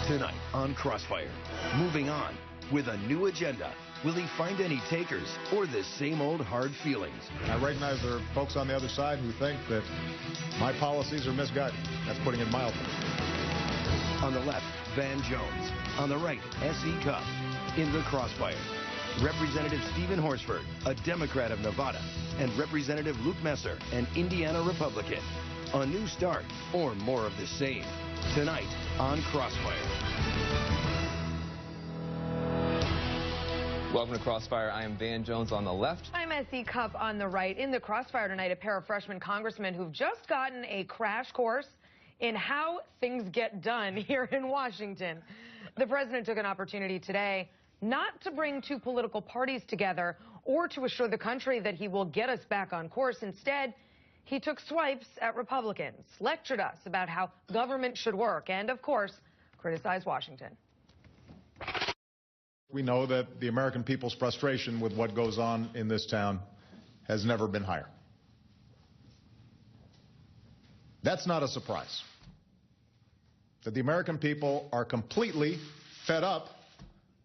Tonight on Crossfire, moving on with a new agenda. Will he find any takers or the same old hard feelings? I recognize there are folks on the other side who think that my policies are misguided. That's putting it mildly. On the left, Van Jones. On the right, S.E. Cupp. In the Crossfire, Representative Stephen Horsford, a Democrat of Nevada, and Representative Luke Messer, an Indiana Republican. A new start or more of the same. Tonight on Crossfire. Welcome to Crossfire. I am Van Jones on the left. I'm S.E. Cupp on the right. In the Crossfire tonight, a pair of freshman congressmen who've just gotten a crash course in how things get done here in Washington. The president took an opportunity today not to bring two political parties together or to assure the country that he will get us back on course. Instead, he took swipes at Republicans, lectured us about how government should work, and, of course, criticized Washington. We know that the American people's frustration with what goes on in this town has never been higher. That's not a surprise. That the American people are completely fed up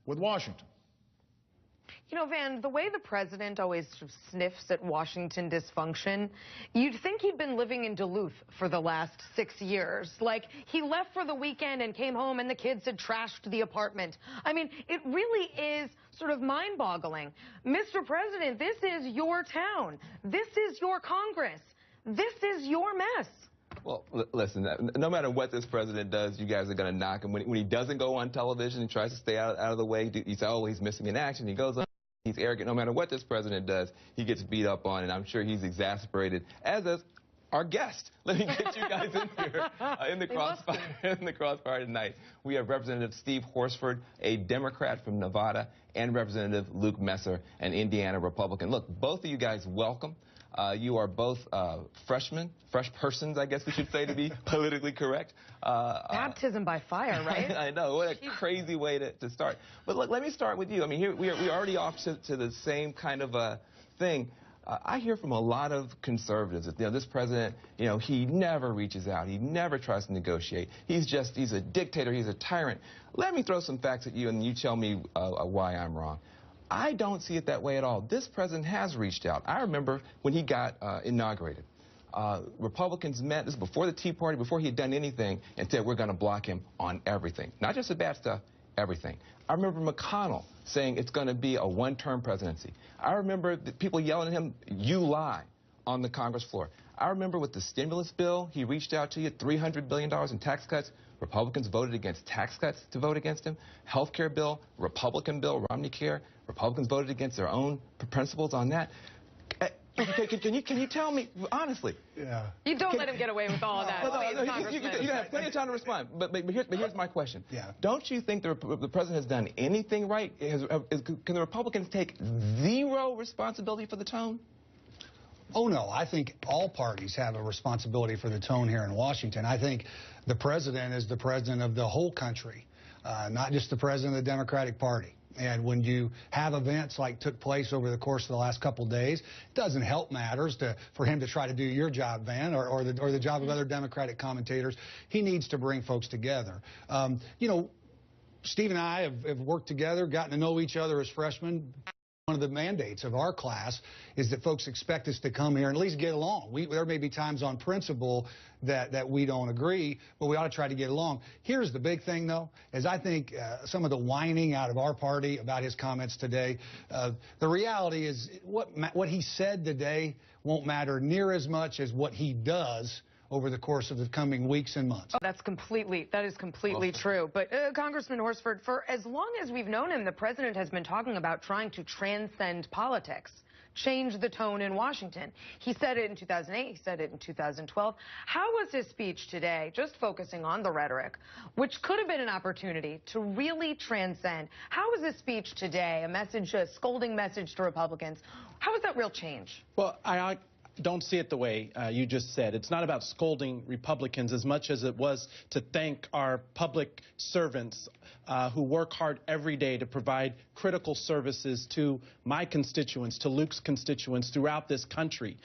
with Washington. You know, Van, the way the president always sort of sniffs at Washington dysfunction, you'd think he'd been living in Duluth for the last 6 years. Like, he left for the weekend and came home and the kids had trashed the apartment. I mean, it really is sort of mind-boggling. Mr. President, this is your town. This is your Congress. This is your mess. Well, listen, no matter what this president does, you guys are going to knock him. When he doesn't go on television, he tries to stay out of the way. You say, oh, he's missing in action. He goes on. He's arrogant. No matter what this president does, he gets beat up on, and I'm sure he's exasperated, as is our guest. Let me get you guys in here in the crossfire tonight. We have Representative Steve Horsford, a Democrat from Nevada, and Representative Luke Messer, an Indiana Republican. Look, both of you guys, welcome. You are both fresh persons, I guess we should say, to be politically correct. Baptism by fire, right? I know. What a crazy way to start. But look, let me start with you. I mean, here we are already off to the same kind of thing. I hear from a lot of conservatives that, this president, he never reaches out. He never tries to negotiate. He's a dictator. He's a tyrant. Let me throw some facts at you, and you tell me why I'm wrong. I don't see it that way at all. This president has reached out. I remember when he got inaugurated. Republicans met, this is before the Tea Party, before he had done anything, and said we're going to block him on everything. Not just the bad stuff, everything. I remember McConnell saying it's going to be a one-term presidency. I remember the people yelling at him, you lie, on the Congress floor. I remember with the stimulus bill, he reached out to you, $300 billion in tax cuts. Republicans voted against tax cuts to vote against him. Healthcare bill, Republican bill, Obamacare. Republicans voted against their own principles on that. Can you tell me, honestly? Yeah. You don't let him get away with all of that. You have plenty of time to respond. But here's my question. Yeah. Don't you think the president has done anything right? Can the Republicans take zero responsibility for the tone? Oh, no. I think all parties have a responsibility for the tone here in Washington. I think the president is the president of the whole country, not just the president of the Democratic Party. And when you have events like took place over the course of the last couple of days, it doesn't help matters for him to try to do your job, Van, or the job of other Democratic commentators. He needs to bring folks together. Steve and I have worked together, gotten to know each other as freshmen. One of the mandates of our class is that folks expect us to come here and at least get along. There may be times on principle that we don't agree, but we ought to try to get along. Here's the big thing, though, is I think some of the whining out of our party about his comments today, the reality is what he said today won't matter near as much as what he does over the course of the coming weeks and months. Oh, that is completely true. But Congressman Horsford, for as long as we've known him, the president has been talking about trying to transcend politics, change the tone in Washington. He said it in 2008, he said it in 2012. How was his speech today, just focusing on the rhetoric, which could have been an opportunity to really transcend? How was his speech today, a scolding message to Republicans? How was that real change? Well, don't see it the way you just said. It's not about scolding Republicans as much as it was to thank our public servants who work hard every day to provide critical services to my constituents, to Luke's constituents throughout this country.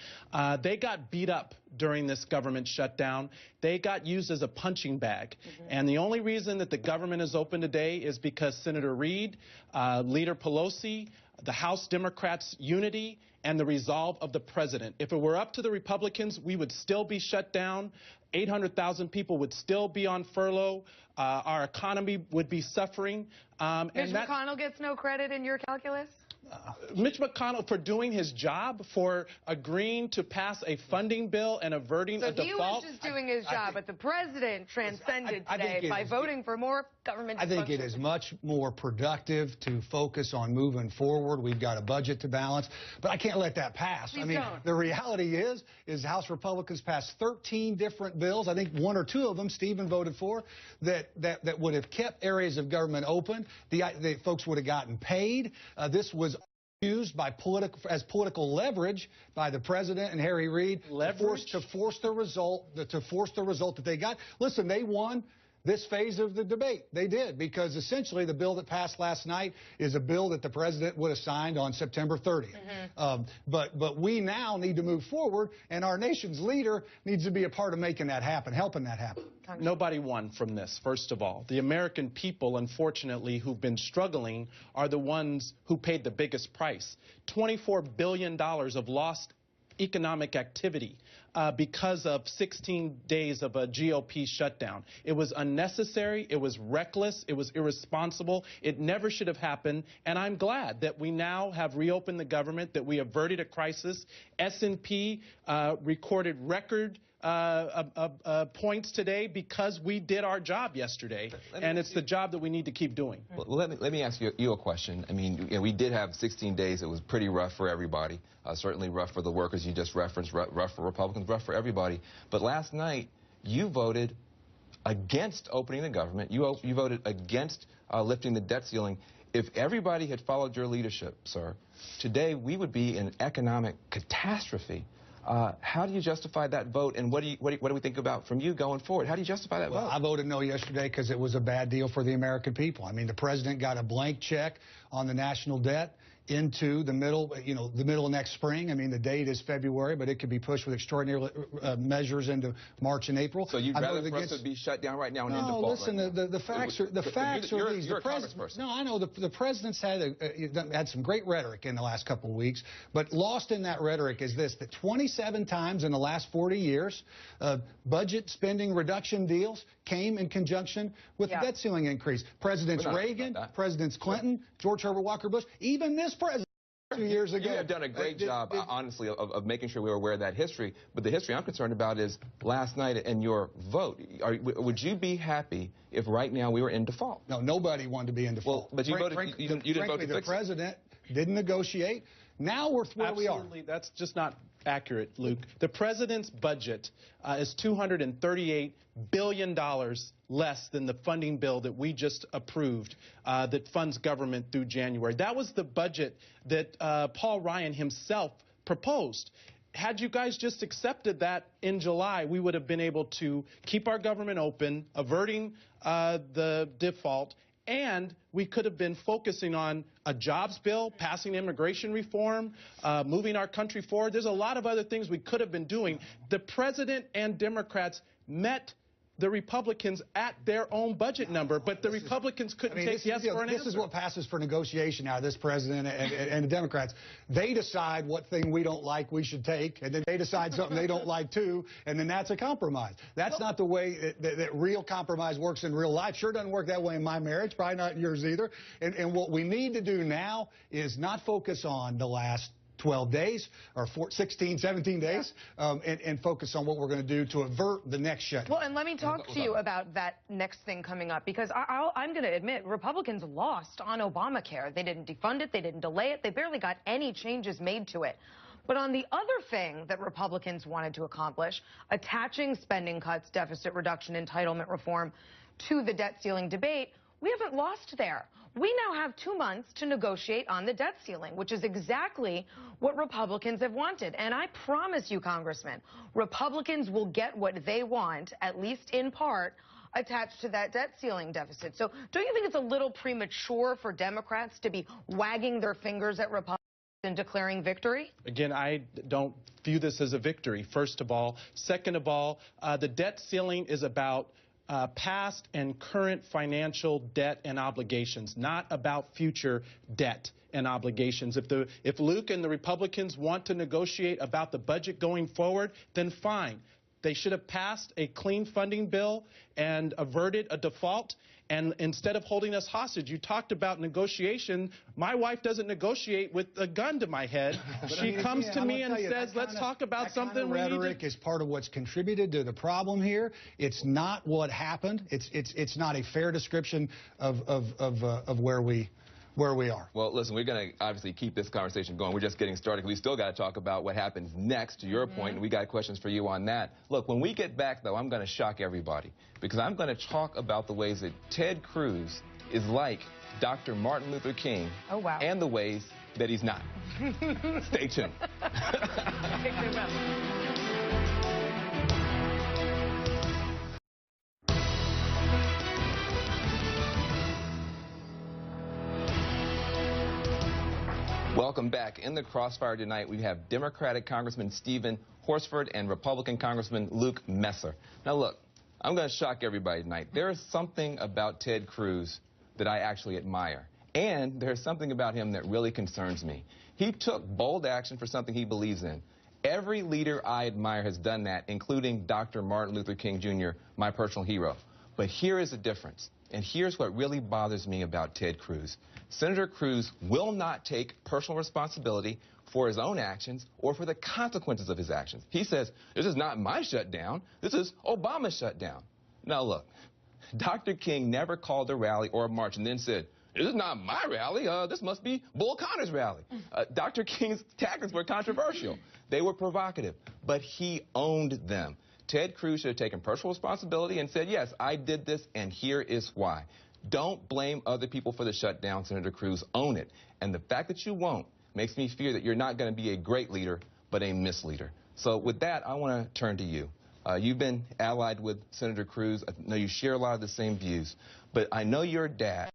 They got beat up during this government shutdown. They got used as a punching bag. And the only reason that the government is open today is because Senator Reid, Leader Pelosi, the House Democrats' unity, and the resolve of the president. If it were up to the Republicans, we would still be shut down. 800,000 people would still be on furlough. Our economy would be suffering. Mitch McConnell gets no credit in your calculus? Mitch McConnell for doing his job, for agreeing to pass a funding bill and averting a default. So he was just doing his job, but the president transcended today by voting for more government I think it is much more productive to focus on moving forward. We've got a budget to balance, but I can't let that pass. Please I mean, don't. The reality is House Republicans passed 13 different bills. I think 1 or 2 of them Stephen voted for that would have kept areas of government open. The folks would have gotten paid. This was used by political leverage by the president and Harry Reid to force the result that they got. Listen, they won this phase of the debate. They did, because essentially the bill that passed last night is a bill that the president would have signed on September 30th. But we now need to move forward, and our nation's leader needs to be a part of making that happen, helping that happen. Nobody won from this, first of all. The American people, unfortunately, who've been struggling are the ones who paid the biggest price. $24 billion of lost economic activity because of 16 days of a GOP shutdown. It was unnecessary, it was reckless, it was irresponsible, it never should have happened, and I'm glad that we now have reopened the government, that we averted a crisis. S&P recorded record points today because we did our job yesterday, and it's the job that we need to keep doing. Well, let me ask you a question. I mean, we did have 16 days. It was pretty rough for everybody, certainly rough for the workers you just referenced, rough for Republicans, rough for everybody. But last night, you voted against opening the government. You voted against lifting the debt ceiling. If everybody had followed your leadership, sir, today we would be in economic catastrophe. How do you justify that vote, and what do we think about from you going forward? How do you justify that vote? I voted no yesterday because it was a bad deal for the American people. I mean, the president got a blank check on the national debt into the middle of next spring. I mean, the date is February, but it could be pushed with extraordinary measures into March and April. So you'd rather for us to be shut down right now and in default? No, listen, right the facts are these. You're a congressperson. No, I know the president's had some great rhetoric in the last couple of weeks, but lost in that rhetoric is this: that 27 times in the last 40 years, budget spending reduction deals came in conjunction with the debt ceiling increase. Presidents Reagan, Presidents Clinton, George Herbert Walker Bush, even this president 2 years ago. You have done a great job, honestly, of making sure we were aware of that history. But the history I'm concerned about is last night and your vote. Would you be happy if right now we were in default? No, nobody wanted to be in default. Well, but you you didn't vote to fix it. The president didn't negotiate. Now we're where we are. Absolutely, that's just not accurate, Luke. The president's budget is $238 billion less than the funding bill that we just approved that funds government through January. That was the budget that Paul Ryan himself proposed. Had you guys just accepted that in July, we would have been able to keep our government open, averting the default, and we could have been focusing on a jobs bill, passing immigration reform, moving our country forward. There's a lot of other things we could have been doing. The president and Democrats met the Republicans at their own budget number, but the Republicans couldn't take yes for an answer. This is what passes for negotiation now, this president and the Democrats. They decide what thing we don't like we should take, and then they decide something they don't like too, and then that's a compromise. That's not the way that real compromise works in real life. Sure doesn't work that way in my marriage, probably not in yours either. And what we need to do now is not focus on the last 12 days or 16, 17 days and focus on what we're going to do to avert the next shutdown. Well, and let me talk to you about that next thing coming up, because I'm going to admit Republicans lost on Obamacare. They didn't defund it. They didn't delay it. They barely got any changes made to it. But on the other thing that Republicans wanted to accomplish, attaching spending cuts, deficit reduction, entitlement reform to the debt ceiling debate, we haven't lost there. We now have 2 months to negotiate on the debt ceiling, which is exactly what Republicans have wanted. And I promise you, Congressman, Republicans will get what they want, at least in part, attached to that debt ceiling deficit. So don't you think it's a little premature for Democrats to be wagging their fingers at Republicans and declaring victory? Again, I don't view this as a victory, first of all. Second of all, the debt ceiling is about past and current financial debt and obligations, not about future debt and obligations. If Luke and the Republicans want to negotiate about the budget going forward, then fine. They should have passed a clean funding bill and averted a default. And instead of holding us hostage, you talked about negotiation. My wife doesn't negotiate with a gun to my head. She comes to me and says, let's talk about something. Rhetoric is part of what's contributed to the problem here. It's not what happened. It's not a fair description of where we are. Well, listen, we're going to obviously keep this conversation going. We're just getting started. We still got to talk about what happens next, to your point, and we got questions for you on that. Look, when we get back, though, I'm going to shock everybody because I'm going to talk about the ways that Ted Cruz is like Dr. Martin Luther King and the ways that he's not. Stay tuned. Welcome back. In the Crossfire tonight, we have Democratic Congressman Stephen Horsford and Republican Congressman Luke Messer. Now, look, I'm going to shock everybody tonight. There is something about Ted Cruz that I actually admire, and there's something about him that really concerns me. He took bold action for something he believes in. Every leader I admire has done that, including Dr. Martin Luther King Jr., my personal hero. But here is the difference, and here's what really bothers me about Ted Cruz. Senator Cruz will not take personal responsibility for his own actions or for the consequences of his actions. He says, this is not my shutdown, this is Obama's shutdown. Now look, Dr. King never called a rally or a march and then said, this is not my rally, this must be Bull Connor's rally. Dr. King's tactics were controversial. They were provocative, but he owned them. Ted Cruz should have taken personal responsibility and said, yes, I did this, and here is why. Don't blame other people for the shutdown, Senator Cruz. Own it. And the fact that you won't makes me fear that you're not going to be a great leader, but a misleader. So with that, I want to turn to you. You've been allied with Senator Cruz. I know you share a lot of the same views, but I know you're a dad.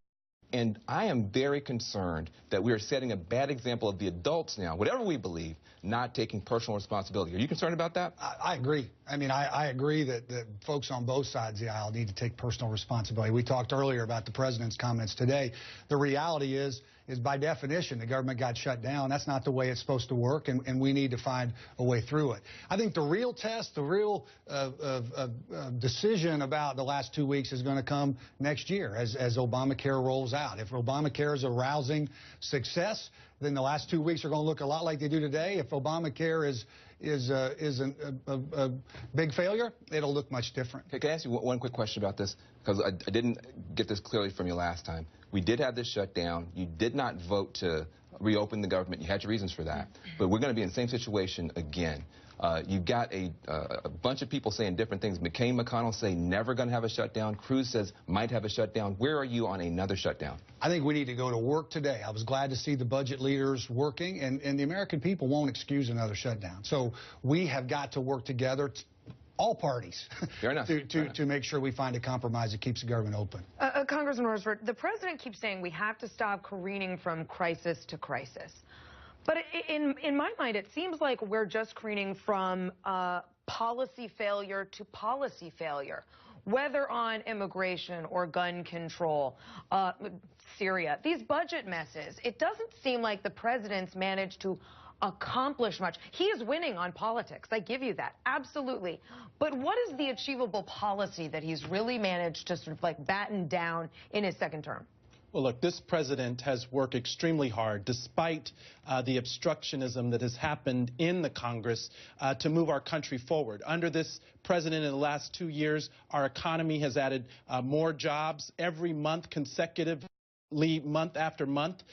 And I am very concerned that we are setting a bad example of the adults now, whatever we believe, not taking personal responsibility. Are you concerned about that? I agree. I mean, I agree that folks on both sides of the aisle need to take personal responsibility. We talked earlier about the president's comments today. The reality is by definition, the government got shut down. That's not the way it's supposed to work, and we need to find a way through it. I think the real test, the real decision about the last 2 weeks is going to come next year as Obamacare rolls out. If Obamacare is a rousing success, then the last 2 weeks are going to look a lot like they do today. If Obamacare is a big failure, it'll look much different. Can I ask you one quick question about this? Because I didn't get this clearly from you last time. We did have this shutdown. You did not vote to reopen the government. You had your reasons for that. But we're going to be in the same situation again. You've got a bunch of people saying different things. McCain, McConnell say never going to have a shutdown. Cruz says might have a shutdown. Where are you on another shutdown? I think we need to go to work today. I was glad to see the budget leaders working, and the American people won't excuse another shutdown. So we have got to work together, all parties, Fair enough. to make sure we find a compromise that keeps the government open. Congressman Horsford, the president keeps saying we have to stop careening from crisis to crisis. But in my mind, it seems like we're just careening from policy failure to policy failure, whether on immigration or gun control, Syria, these budget messes. It doesn't seem like the president's managed to accomplish much. He is winning on politics. I give you that. Absolutely. But what is the achievable policy that he's really managed to sort of like batten down in his second term? Well, look, this president has worked extremely hard, despite the obstructionism that has happened in the Congress, to move our country forward. Under this president in the last 2 years, our economy has added more jobs every month consecutive. month after month.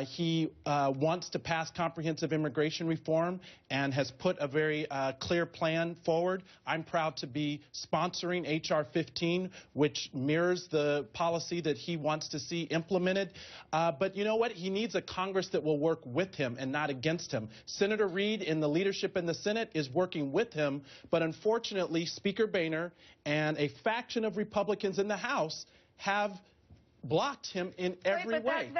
He wants to pass comprehensive immigration reform and has put a very clear plan forward. I'm proud to be sponsoring H.R. 15, which mirrors the policy that he wants to see implemented. But you know what? He needs a Congress that will work with him and not against him. Senator Reid in the leadership in the Senate is working with him, but unfortunately, Speaker Boehner and a faction of Republicans in the House have blocked him in every way.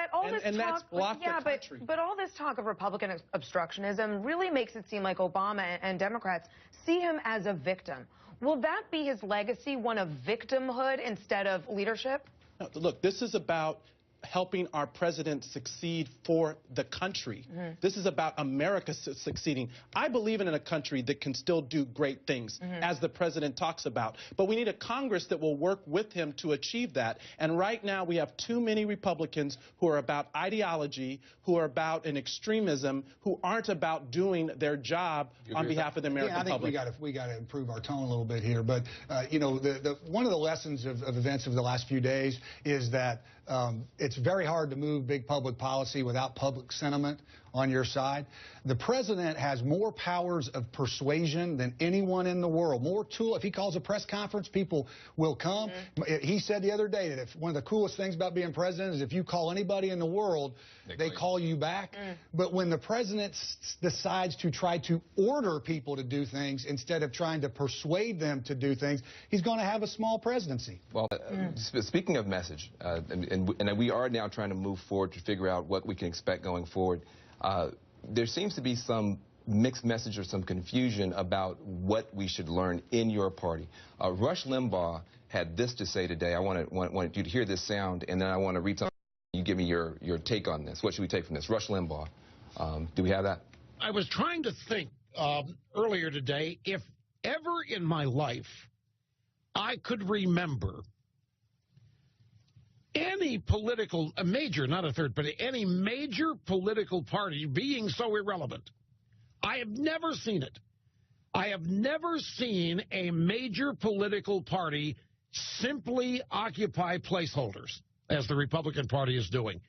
And that's blocked the country. But all this talk of Republican obstructionism really makes it seem like Obama and Democrats see him as a victim. Will that be his legacy, one of victimhood instead of leadership? No, look, this is about helping our president succeed for the country. This is about America succeeding. I believe in a country that can still do great things, as the president talks about. But we need a Congress that will work with him to achieve that. And right now we have too many Republicans who are about ideology, who are about an extremism, who aren't about doing their job on behalf of the American public. I think we got to improve our tone a little bit here. But, you know, one of the lessons of events of the last few days is that it's very hard to move big public policy without public sentiment on your side. The president has more powers of persuasion than anyone in the world. More tool. If he calls a press conference, people will come. He said the other day that if one of the coolest things about being president is if you call anybody in the world, they call you back. But when the president decides to try to order people to do things instead of trying to persuade them to do things, he's going to have a small presidency. Well, speaking of message, and we are now trying to move forward to figure out what we can expect going forward. There seems to be some mixed message or some confusion about what we should learn in your party. Rush Limbaugh had this to say today. I want you to hear this sound, and then I want to read something. You give me your take on this. What should we take from this? Rush Limbaugh. Do we have that? I was trying to think earlier today, if ever in my life I could remember any political, a major, not a third, but any major political party being so irrelevant. I have never seen it. I have never seen a major political party simply occupy placeholders, as the Republican Party is doing.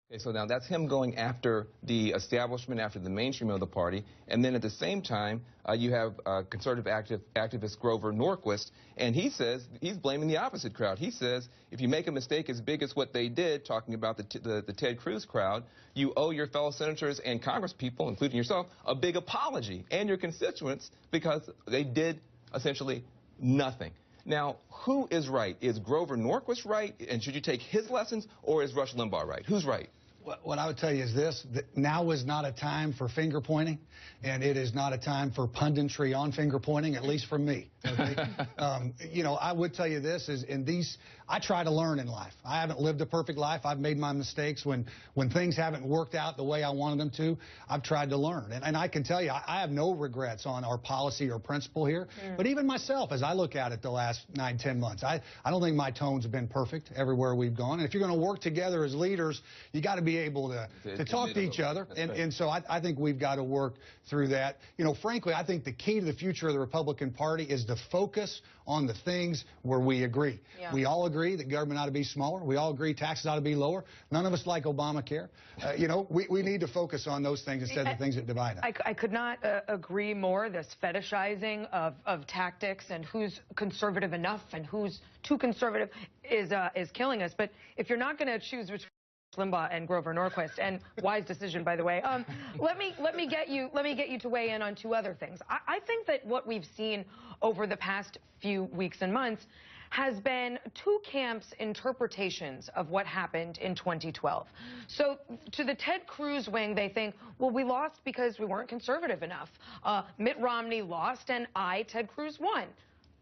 Okay, so now that's him going after the establishment, after the mainstream of the party, and then at the same time, you have conservative activist Grover Norquist, and he says, he's blaming the opposite crowd. He says, if you make a mistake as big as what they did, talking about the Ted Cruz crowd, you owe your fellow senators and congresspeople, including yourself, a big apology, and your constituents, because they did essentially nothing. Now, who is right? Is Grover Norquist right, and should you take his lessons, or is Rush Limbaugh right? Who's right? What I would tell you is this, that now is not a time for finger pointing, and it is not a time for punditry on finger pointing, at least from me. Okay? You know, I would tell you this, is in these, I try to learn in life. I haven't lived a perfect life. I've made my mistakes when things haven't worked out the way I wanted them to. I've tried to learn. And I can tell you, I have no regrets on our policy or principle here. But even myself, as I look at it the last 9, 10 months, I don't think my tones have been perfect everywhere we've gone. And if you're going to work together as leaders, you got to be able to talk to each other. And so I think we've got to work through that. You know, frankly, I think the key to the future of the Republican Party is to focus on the things where we agree. We all agree that government ought to be smaller. We all agree taxes ought to be lower. None of us like Obamacare. You know, we need to focus on those things instead of the things that divide us. I could not agree more. This fetishizing of tactics and who's conservative enough and who's too conservative is killing us. But if you're not going to choose between Limbaugh and Grover Norquist, and wise decision, by the way. Let me get you to weigh in on two other things. I think that what we've seen over the past few weeks and months has been two camps' interpretations of what happened in 2012. So to the Ted Cruz wing, they think, well, we lost because we weren't conservative enough. Mitt Romney lost, and Ted Cruz won.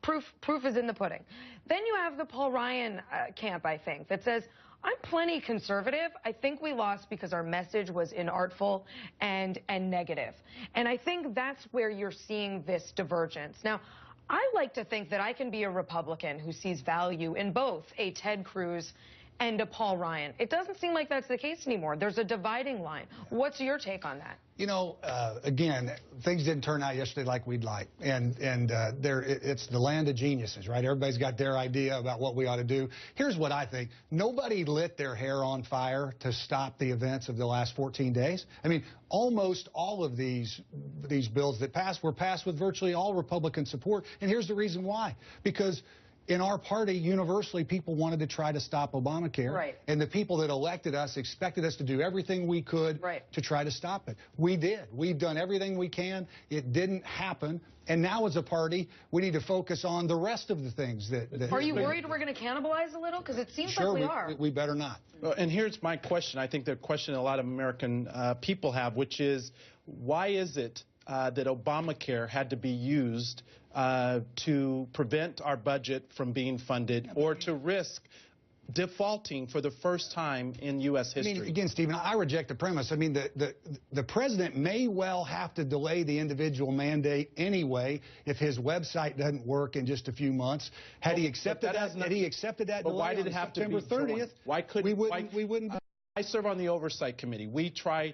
Proof is in the pudding. Then you have the Paul Ryan camp, I think, that says, I'm plenty conservative. I think we lost because our message was inartful and negative. And I think that's where you're seeing this divergence. Now, I like to think that I can be a Republican who sees value in both a Ted Cruz and a Paul Ryan. It doesn't seem like that's the case anymore. There's a dividing line. What's your take on that? You know, again, things didn't turn out yesterday like we'd like, and it's the land of geniuses, right? Everybody's got their idea about what we ought to do. Here's what I think: nobody lit their hair on fire to stop the events of the last 14 days. I mean, almost all of these bills that passed were passed with virtually all Republican support, and here's the reason why: because in our party, universally, people wanted to try to stop Obamacare. Right. And the people that elected us expected us to do everything we could to try to stop it. We did. We've done everything we can. It didn't happen. And now as a party, we need to focus on the rest of the things that Are you worried we're going to cannibalize a little? Because it seems sure, like we are. We better not. And here's my question. I think the question a lot of American people have, which is, why is it that Obamacare had to be used to prevent our budget from being funded or to risk defaulting for the first time in U.S. history? I mean, again, Stephen, I reject the premise. I mean, the president may well have to delay the individual mandate anyway if his website doesn't work in just a few months. Had he accepted that, but why did it have September to be 30th? Why couldn't we wouldn't? I serve on the Oversight Committee. We try,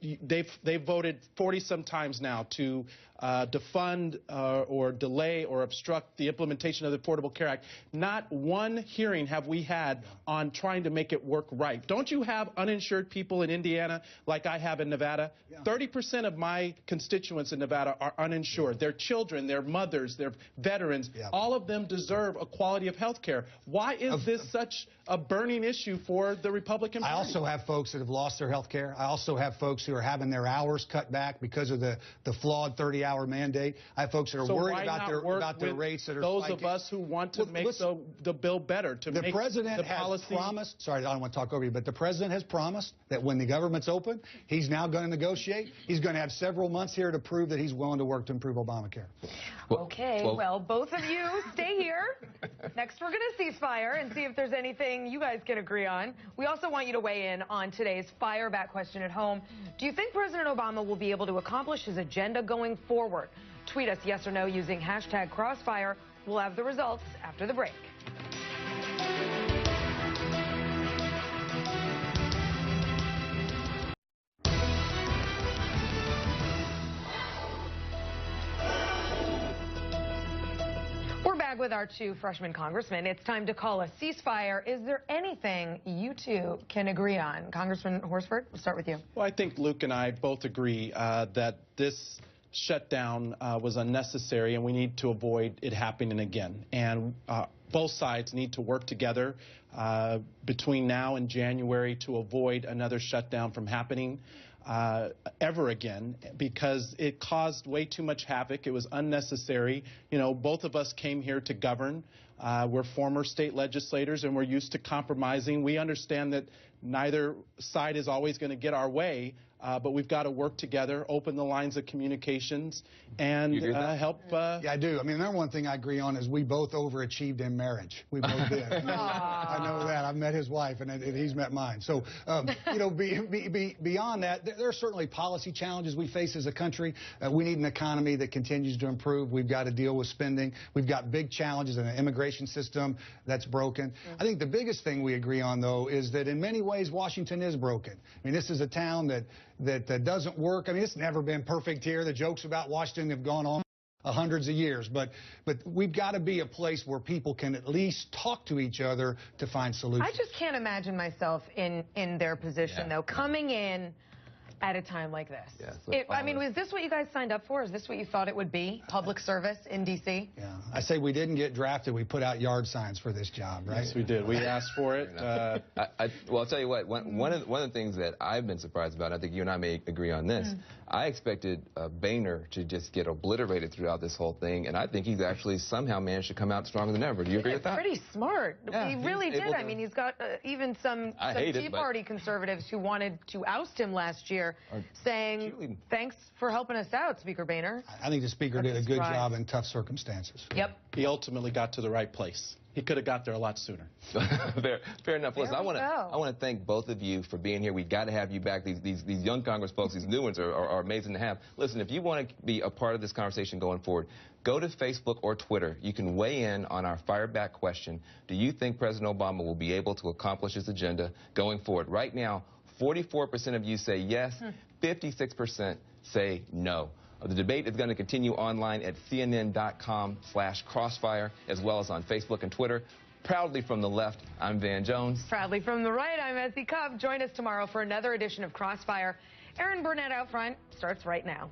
they've voted 40-some times now to defund or delay or obstruct the implementation of the Affordable Care Act. Not one hearing have we had on trying to make it work right. Don't you have uninsured people in Indiana like I have in Nevada? 30% of my constituents in Nevada are uninsured. Their children, their mothers, their veterans, all of them deserve a quality of health care. Why is this such a burning issue for the Republican Party? I also have folks that have lost their health care. I also have folks who are having their hours cut back because of the flawed 30-hour mandate. I have folks that are worried about their rates that are those spiking. of us who want to make the bill better, to make the president policy. Has promised, sorry, I don't want to talk over you, but the president has promised that when the government's open, he's now going to negotiate. He's going to have several months here to prove that he's willing to work to improve Obamacare. Okay, well, both of you stay here. Next, we're going to cease fire and see if there's anything you guys can agree on. We also want you to weigh in on today's fire back question at home. Do you think President Obama will be able to accomplish his agenda going forward? Tweet us yes or no using hashtag Crossfire. We'll have the results after the break. We're back with our two freshman congressmen. It's time to call a ceasefire. Is there anything you two can agree on? Congressman Horsford, we'll start with you. Well, I think Luke and I both agree that this shutdown was unnecessary, and we need to avoid it happening again. And both sides need to work together between now and January to avoid another shutdown from happening ever again, because it caused way too much havoc. It was unnecessary. You know, both of us came here to govern. We're former state legislators, and we're used to compromising. We understand that neither side is always going to get our way, but we've got to work together, open the lines of communications, and help. Yeah, I do. I mean, the number one thing I agree on is we both overachieved in marriage. We both did. I know that. I've met his wife, and he's met mine. So, you know, beyond that, there are certainly policy challenges we face as a country. We need an economy that continues to improve. We've got to deal with spending. We've got big challenges in an immigration system that's broken. I think the biggest thing we agree on, though, is that in many ways, Washington is broken. I mean, this is a town that doesn't work. I mean, it's never been perfect here. The jokes about Washington have gone on hundreds of years, but we've got to be a place where people can at least talk to each other to find solutions. I just can't imagine myself in their position, though, coming in at a time like this. I mean, was this what you guys signed up for? Is this what you thought it would be? Public service in D.C.? Yeah. I say we didn't get drafted. We put out yard signs for this job, right? Yes, we did. We asked for it. Well, I'll tell you what. One of the things that I've been surprised about, I think you and I may agree on this, I expected Boehner to just get obliterated throughout this whole thing, and I think he's actually somehow managed to come out stronger than ever. Do you agree with that? Pretty smart. Yeah, he really did. I mean, he's got even some Tea Party conservatives who wanted to oust him last year, saying, thanks for helping us out, Speaker Boehner. I think the Speaker did a good job in tough circumstances. Yep. He ultimately got to the right place. he could have got there a lot sooner. Fair enough. Listen, I we want go. to thank both of you for being here. We've got to have you back. These young Congress folks, these new ones are amazing to have. Listen, if you want to be a part of this conversation going forward, go to Facebook or Twitter. You can weigh in on our fireback question. Do you think President Obama will be able to accomplish his agenda going forward? Right now, 44% of you say yes, 56% say no. The debate is going to continue online at cnn.com/crossfire, as well as on Facebook and Twitter. Proudly from the left, I'm Van Jones. Proudly from the right, I'm Essie Cupp. Join us tomorrow for another edition of Crossfire. Aaron Burnett out front starts right now.